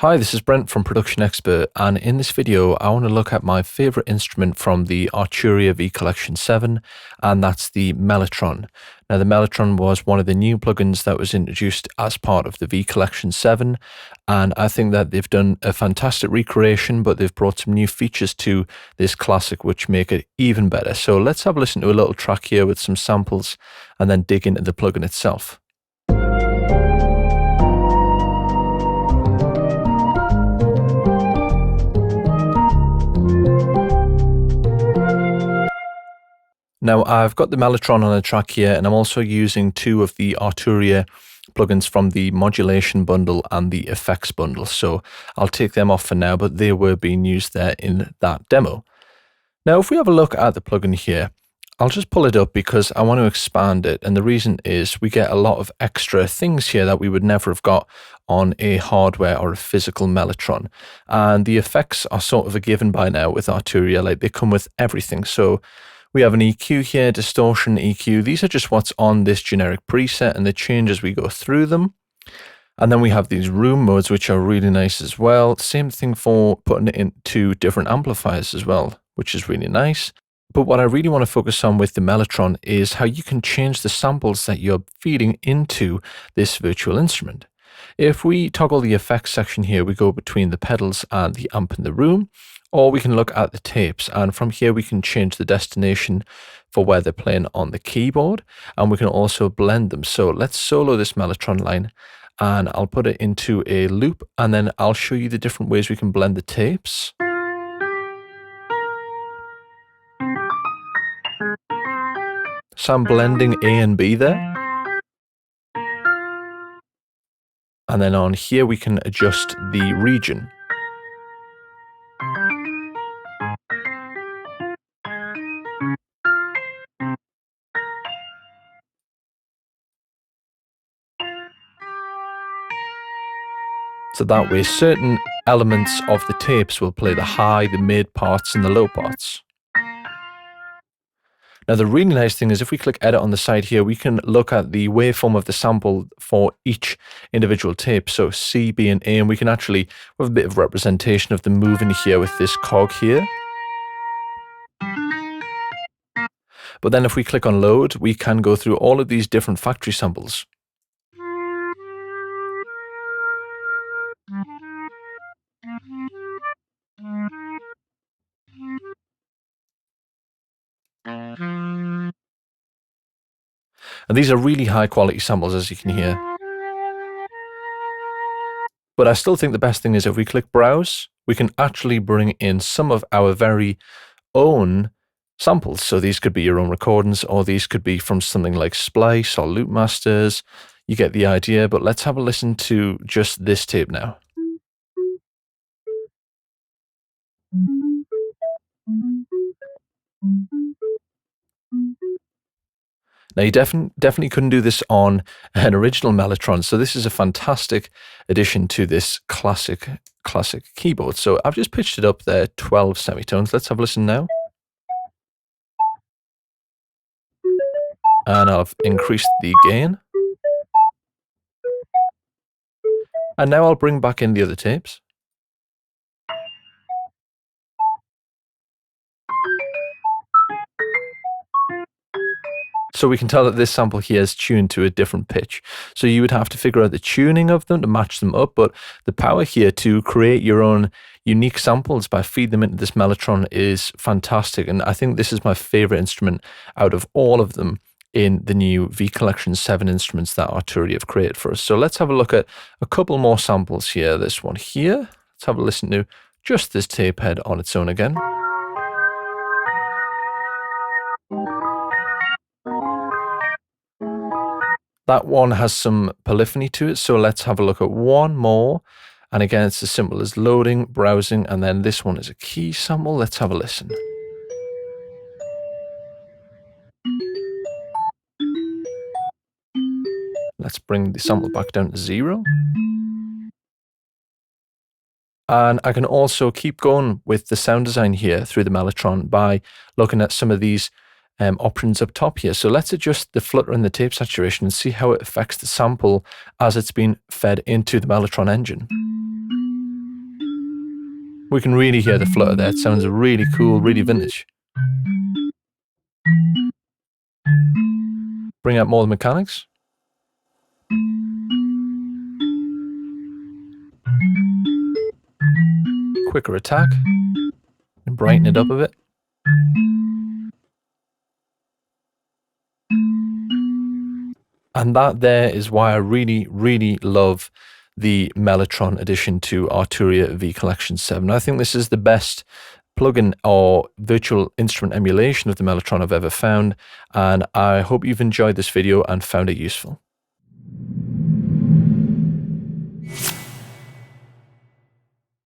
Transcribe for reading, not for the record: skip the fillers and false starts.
Hi, this is Brent from Production Expert, and in this video I want to look at my favorite instrument from the Arturia V Collection 7, and that's the Mellotron. Now the Mellotron was one of the new plugins that was introduced as part of the V Collection 7, and I think that they've done a fantastic recreation, but they've brought some new features to this classic which make it even better. So let's have a listen to a little track here with some samples and then dig into the plugin itself. Now I've got the Mellotron on a track here, and I'm also using two of the Arturia plugins from the modulation bundle and the effects bundle. So I'll take them off for now, but they were being used there in that demo. Now if we have a look at the plugin here, I'll just pull it up because I want to expand it. And the reason is we get a lot of extra things here that we would never have got on a hardware or a physical Mellotron. And the effects are sort of a given by now with Arturia, like they come with everything. So we have an EQ here, distortion, EQ. These are just what's on this generic preset, and they change as we go through them. And then we have these room modes, which are really nice as well. Same thing for putting it into different amplifiers as well, which is really nice. But what I really want to focus on with the Mellotron is how you can change the samples that you're feeding into this virtual instrument. If we toggle the effects section here, we go between the pedals and the amp in the room, or we can look at the tapes, and from here we can change the destination for where they're playing on the keyboard, and we can also blend them. So let's solo this Mellotron line, and I'll put it into a loop, and then I'll show you the different ways we can blend the tapes. So I'm blending A and B there. And then on here we can adjust the region. So that way certain elements of the tapes will play the high, the mid parts, and the low parts. Now the really nice thing is if we click edit on the side here, we can look at the waveform of the sample for each individual tape. So C, B, and A, and we can actually have a bit of representation of the moving here with this cog here. But then if we click on load, we can go through all of these different factory samples. And these are really high quality samples, as you can hear. But I still think the best thing is if we click browse, we can actually bring in some of our very own samples. So these could be your own recordings, or these could be from something like Splice or Loopmasters. You get the idea, but let's have a listen to just this tape now. Now you definitely couldn't do this on an original Mellotron, so this is a fantastic addition to this classic keyboard. So I've just pitched it up there 12 semitones. Let's have a listen now. And I've increased the gain. And now I'll bring back in the other tapes. So we can tell that this sample here is tuned to a different pitch. So you would have to figure out the tuning of them to match them up, but the power here to create your own unique samples by feeding them into this Mellotron is fantastic. And I think this is my favorite instrument out of all of them in the new V Collection 7 instruments that Arturia have created for us. So let's have a look at a couple more samples here. This one here, let's have a listen to just this tape head on its own again. That one has some polyphony to it, so let's have a look at one more. And again, it's as simple as loading, browsing, and then this one is a key sample. Let's have a listen. Let's bring the sample back down to 0. And I can also keep going with the sound design here through the Mellotron by looking at some of these options up top here. So let's adjust the flutter and the tape saturation and see how it affects the sample as it's being fed into the Mellotron engine. We can really hear the flutter there. It sounds really cool, really vintage. Bring out more of the mechanics. Quicker attack. And brighten it up a bit. And that there is why I really, really love the Mellotron addition to Arturia V Collection 7. I think this is the best plugin or virtual instrument emulation of the Mellotron I've ever found, and I hope you've enjoyed this video and found it useful.